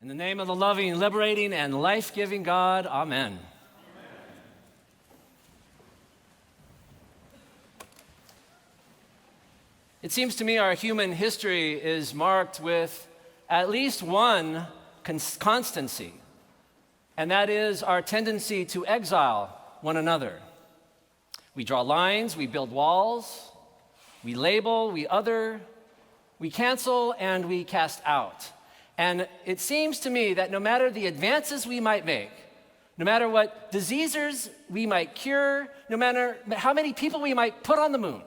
In the name of the loving, liberating, and life-giving God, amen. It seems to me our human history is marked with at least one constancy, and that is our tendency to exile one another. We draw lines, we build walls, we label, we other, we cancel, and we cast out. And it seems to me that no matter the advances we might make, no matter what diseases we might cure, no matter how many people we might put on the moon,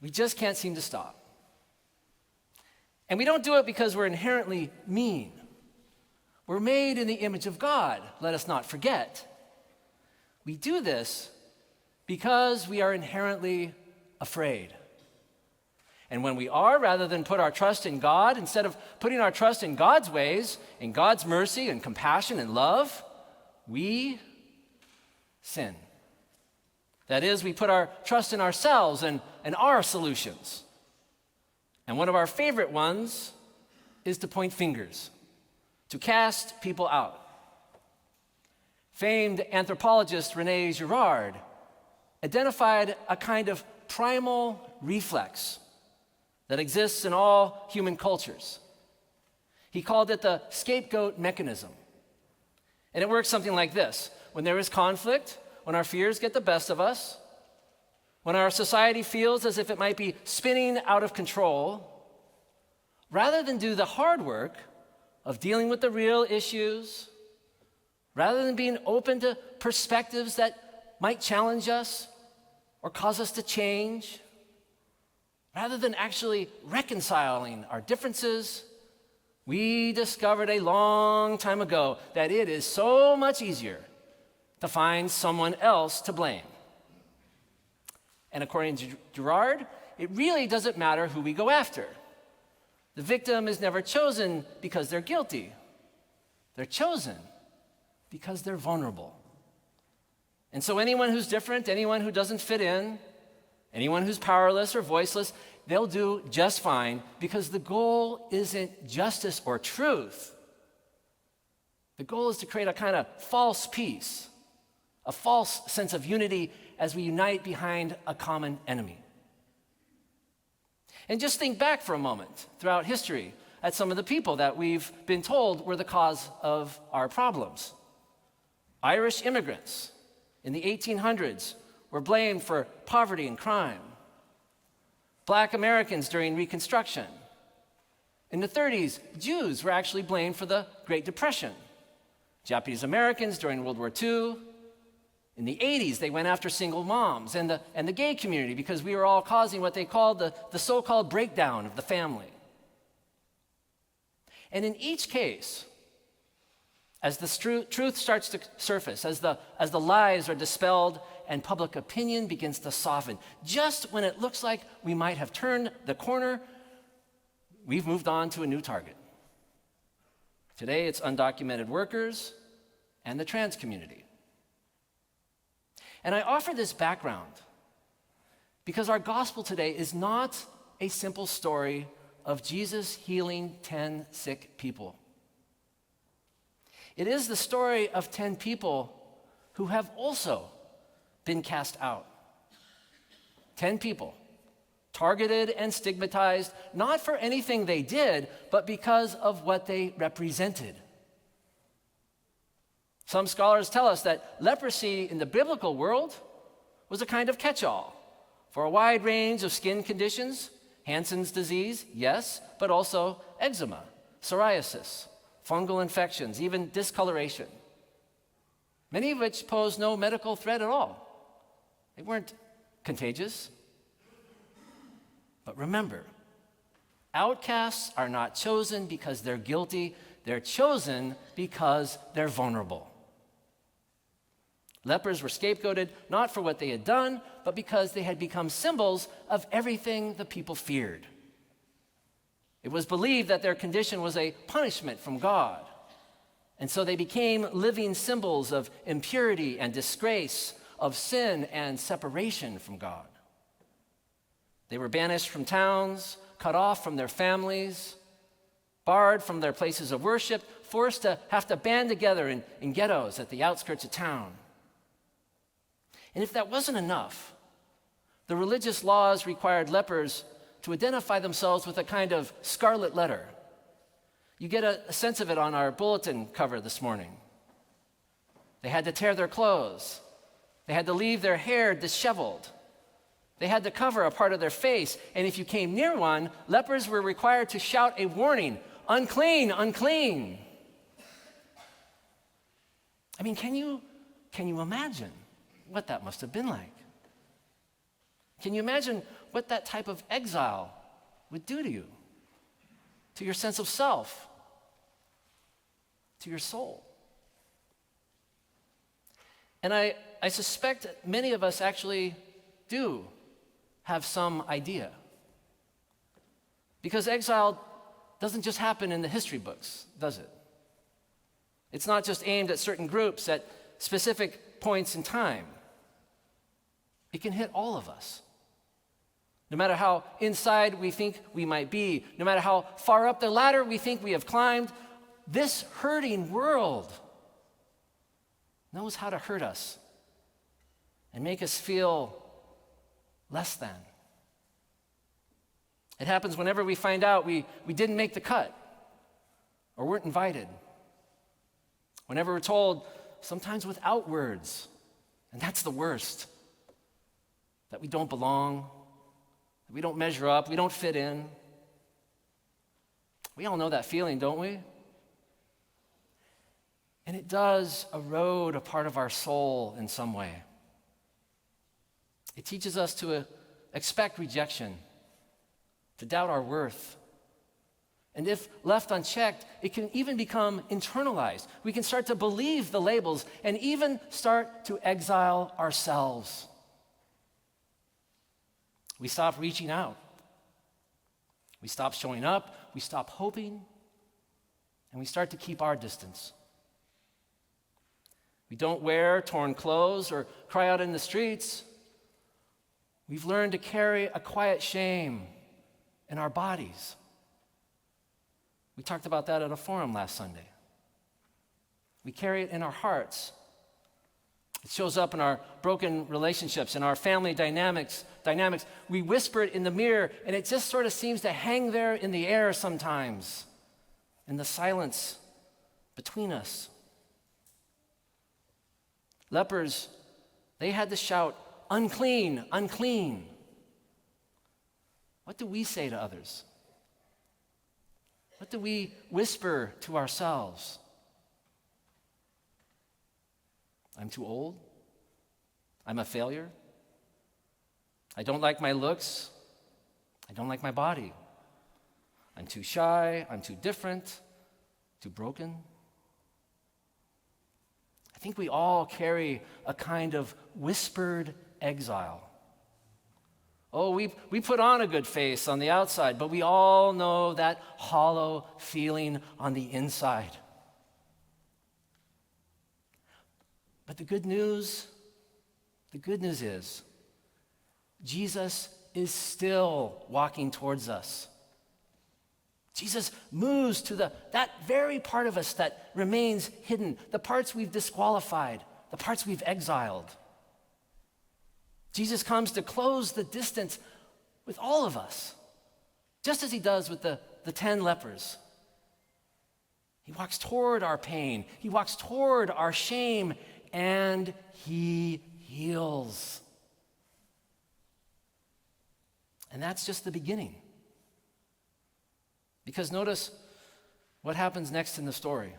we just can't seem to stop. And we don't do it because we're inherently mean. We're made in the image of God, let us not forget. We do this because we are inherently afraid. And when we are, rather than put our trust in God, instead of putting our trust in God's ways, in God's mercy and compassion and love, we sin. That is, we put our trust in ourselves and our solutions. And one of our favorite ones is to point fingers, to cast people out. Famed anthropologist René Girard identified a kind of primal reflex that exists in all human cultures. He called it the scapegoat mechanism. And it works something like this. When there is conflict, when our fears get the best of us, when our society feels as if it might be spinning out of control, rather than do the hard work of dealing with the real issues, rather than being open to perspectives that might challenge us or cause us to change, rather than actually reconciling our differences, we discovered a long time ago that it is so much easier to find someone else to blame. And according to Girard, it really doesn't matter who we go after. The victim is never chosen because they're guilty. They're chosen because they're vulnerable. And so anyone who's different, anyone who doesn't fit in, anyone who's powerless or voiceless, they'll do just fine because the goal isn't justice or truth. The goal is to create a kind of false peace, a false sense of unity as we unite behind a common enemy. And just think back for a moment throughout history at some of the people that we've been told were the cause of our problems. Irish immigrants in the 1800s were blamed for poverty and crime. Black Americans during Reconstruction. In the 30s, Jews were actually blamed for the Great Depression. Japanese Americans during World War II. In the 80s, they went after single moms and the gay community because we were all causing what they called the so-called breakdown of the family. And in each case, as the truth starts to surface, as the lies are dispelled and public opinion begins to soften, just when it looks like we might have turned the corner, we've moved on to a new target. Today, it's undocumented workers and the trans community. And I offer this background because our gospel today is not a simple story of Jesus healing 10 sick people. It is the story of 10 people who have also been cast out. 10 people, targeted and stigmatized, not for anything they did, but because of what they represented. Some scholars tell us that leprosy in the biblical world was a kind of catch-all for a wide range of skin conditions, Hansen's disease, yes, but also eczema, psoriasis, fungal infections, even discoloration, many of which pose no medical threat at all. They weren't contagious. But remember, outcasts are not chosen because they're guilty. They're chosen because they're vulnerable. Lepers were scapegoated not for what they had done, but because they had become symbols of everything the people feared. It was believed that their condition was a punishment from God. And so they became living symbols of impurity and disgrace, of sin and separation from God. They were banished from towns, cut off from their families, barred from their places of worship, forced to have to band together in ghettos at the outskirts of town. And if that wasn't enough, the religious laws required lepers to identify themselves with a kind of scarlet letter. You get a sense of it on our bulletin cover this morning. They had to tear their clothes. They had to leave their hair disheveled. They had to cover a part of their face. And if you came near one, lepers were required to shout a warning, "Unclean, unclean." I mean, can you imagine what that must have been like? Can you imagine what that type of exile would do to you, to your sense of self, to your soul? And I suspect that many of us actually do have some idea. Because exile doesn't just happen in the history books, does it? It's not just aimed at certain groups at specific points in time. It can hit all of us. No matter how inside we think we might be, no matter how far up the ladder we think we have climbed, this hurting world knows how to hurt us and make us feel less than. It happens whenever we find out we didn't make the cut or weren't invited. Whenever we're told, sometimes without words, and that's the worst, that we don't belong, that we don't measure up, we don't fit in. We all know that feeling, don't we? And it does erode a part of our soul in some way. It teaches us to expect rejection, to doubt our worth. And if left unchecked, it can even become internalized. We can start to believe the labels and even start to exile ourselves. We stop reaching out. We stop showing up. We stop hoping. And we start to keep our distance. We don't wear torn clothes or cry out in the streets. We've learned to carry a quiet shame in our bodies. We talked about that at a forum last Sunday. We carry it in our hearts. It shows up in our broken relationships, in our family dynamics. We whisper it in the mirror, and it just sort of seems to hang there in the air sometimes, in the silence between us. Lepers, they had to shout, "Unclean, unclean." What do we say to others? What do we whisper to ourselves? I'm too old. I'm a failure. I don't like my looks. I don't like my body. I'm too shy. I'm too different. Too broken. I think we all carry a kind of whispered exile. Oh, we put on a good face on the outside, but we all know that hollow feeling on the inside. But the good news is Jesus is still walking towards us. Jesus moves to that very part of us that remains hidden, the parts we've disqualified, the parts we've exiled. Jesus comes to close the distance with all of us, just as he does with the 10 lepers. He walks toward our pain. He walks toward our shame, and he heals. And that's just the beginning. Because notice what happens next in the story.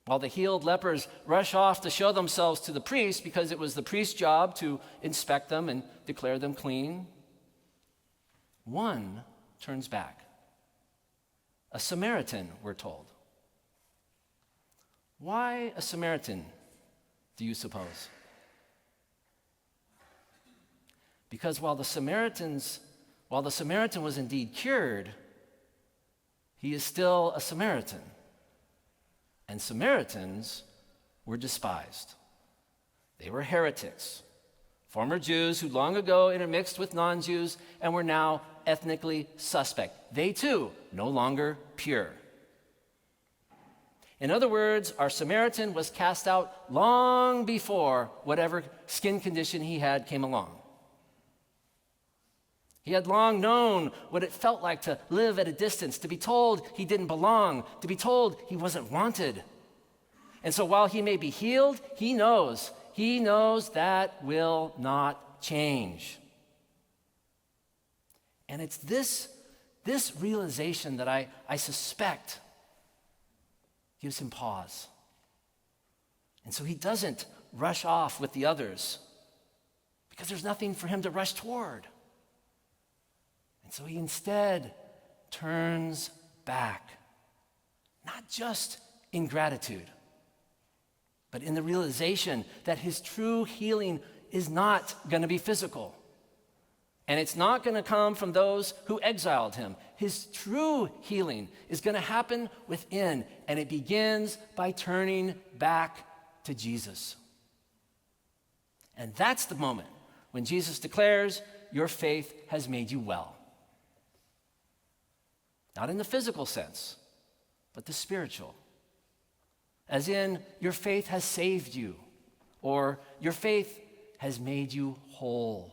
While the healed lepers rush off to show themselves to the priest, because it was the priest's job to inspect them and declare them clean, one turns back. A Samaritan, we're told. Why a Samaritan, do you suppose? Because while the Samaritan was indeed cured, he is still a Samaritan. And Samaritans were despised. They were heretics, former Jews who long ago intermixed with non-Jews and were now ethnically suspect. They too, no longer pure. In other words, our Samaritan was cast out long before whatever skin condition he had came along. He had long known what it felt like to live at a distance, to be told he didn't belong, to be told he wasn't wanted. And so while he may be healed, he knows that will not change. And it's this realization that I suspect gives him pause. And so he doesn't rush off with the others because there's nothing for him to rush toward. And so he instead turns back, not just in gratitude, but in the realization that his true healing is not going to be physical. And it's not going to come from those who exiled him. His true healing is going to happen within, and it begins by turning back to Jesus. And that's the moment when Jesus declares, "Your faith has made you well." Not in the physical sense, but the spiritual. As in, your faith has saved you, or your faith has made you whole,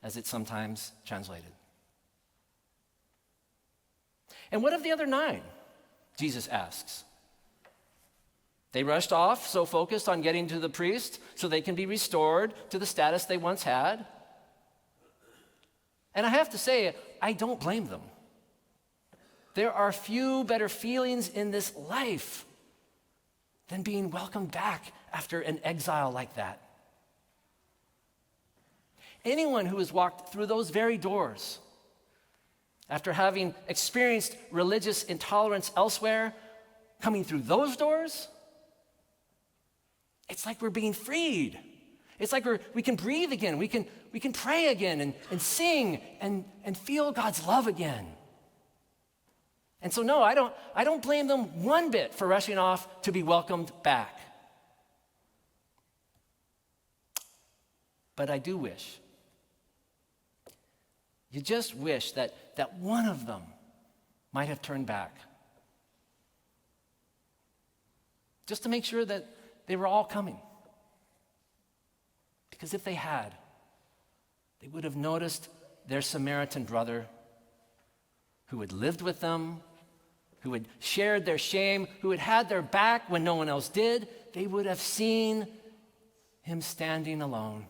as it's sometimes translated. And what of the other 9? Jesus asks. They rushed off, so focused on getting to the priest so they can be restored to the status they once had. And I have to say, I don't blame them. There are few better feelings in this life than being welcomed back after an exile like that. Anyone who has walked through those very doors after having experienced religious intolerance elsewhere, coming through those doors, it's like we're being freed. It's like we can breathe again. We can pray again and sing and feel God's love again. And so no, I don't blame them one bit for rushing off to be welcomed back. But I do wish, you just wish that one of them might have turned back. Just to make sure that they were all coming. Because if they had, they would have noticed their Samaritan brother who had lived with them, who had shared their shame, who had had their back when no one else did. They would have seen him standing alone.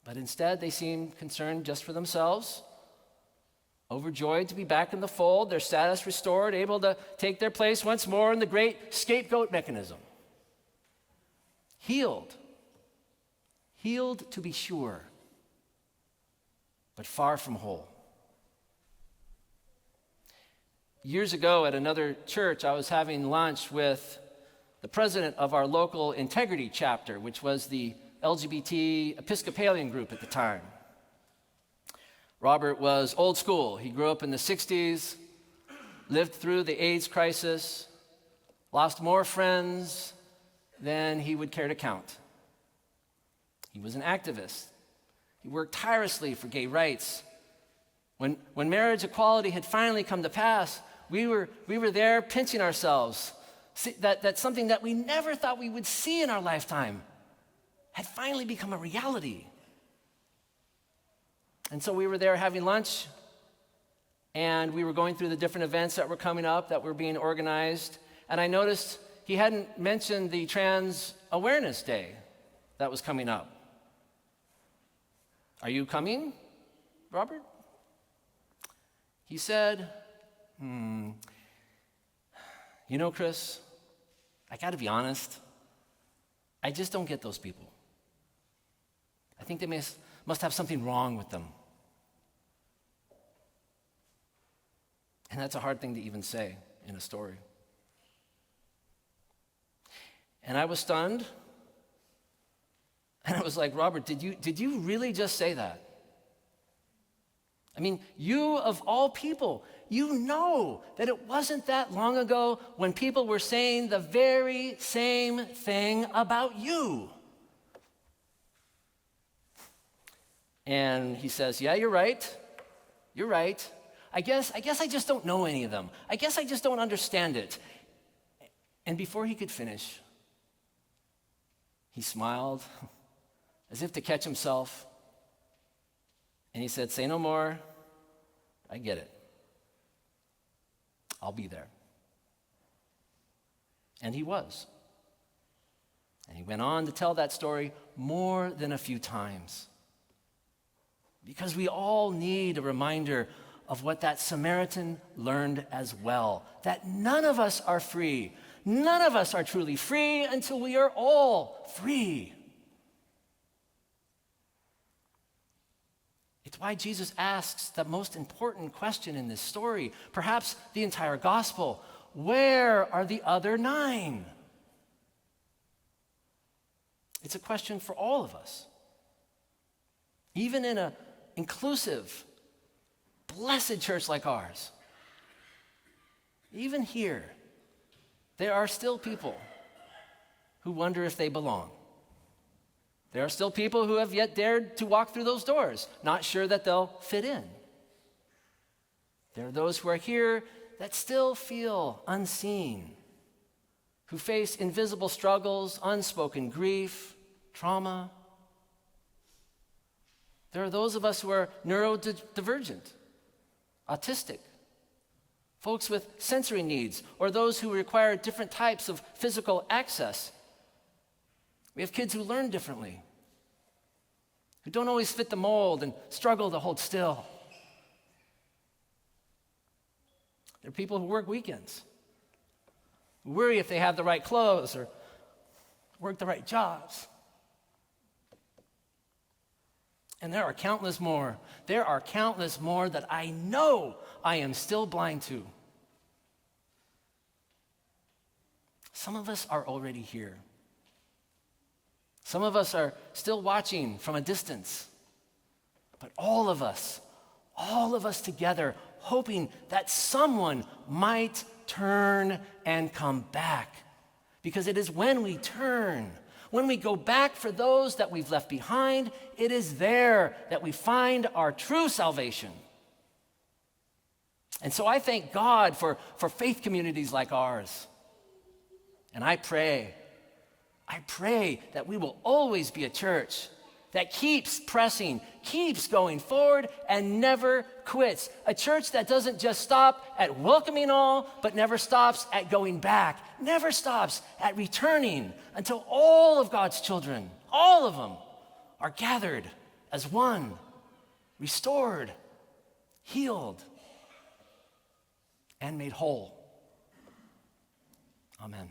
But instead, they seemed concerned just for themselves, overjoyed to be back in the fold, their status restored, able to take their place once more in the great scapegoat mechanism. Healed to be sure, but far from whole. Years ago at another church, I was having lunch with the president of our local integrity chapter, which was the LGBT Episcopalian group at the time. Robert was old school. He grew up in the 60s, lived through the AIDS crisis, lost more friends than he would care to count. He was an activist. He worked tirelessly for gay rights. When marriage equality had finally come to pass, we were there pinching ourselves. That something that we never thought we would see in our lifetime had finally become a reality. And so we were there having lunch, and we were going through the different events that were coming up, that were being organized, and I noticed he hadn't mentioned the Trans Awareness Day that was coming up. Are you coming, Robert? He said, you know, Chris, I got to be honest, I just don't get those people. I think they must have something wrong with them. And that's a hard thing to even say in a story. And I was stunned. And I was like, Robert, did you really just say that? I mean, you of all people, you know that it wasn't that long ago when people were saying the very same thing about you. And he says, yeah, you're right. You're right. I guess I just don't know any of them. I guess I just don't understand it. And before he could finish, he smiled as if to catch himself. And he said, say no more. I get it. I'll be there. And he was. And he went on to tell that story more than a few times. Because we all need a reminder of what that Samaritan learned as well, that none of us are free. None of us are truly free until we are all free. It's why Jesus asks the most important question in this story, perhaps the entire gospel: where are the other 9? It's a question for all of us. Even in an inclusive, blessed church like ours, even here, there are still people who wonder if they belong. There are still people who have yet dared to walk through those doors, not sure that they'll fit in. There are those who are here that still feel unseen, who face invisible struggles, unspoken grief, trauma. There are those of us who are neurodivergent, autistic, folks with sensory needs, or those who require different types of physical access. We have kids who learn differently, who don't always fit the mold and struggle to hold still. There are people who work weekends, who worry if they have the right clothes or work the right jobs. And there are countless more. There are countless more that I know I am still blind to. Some of us are already here. Some of us are still watching from a distance. But all of us together, hoping that someone might turn and come back. Because it is when we turn, when we go back for those that we've left behind, it is there that we find our true salvation. And so I thank God for faith communities like ours. And I pray that we will always be a church that keeps pressing, keeps going forward, and never quits. A church that doesn't just stop at welcoming all, but never stops at going back, never stops at returning until all of God's children, all of them, are gathered as one, restored, healed, and made whole. Amen.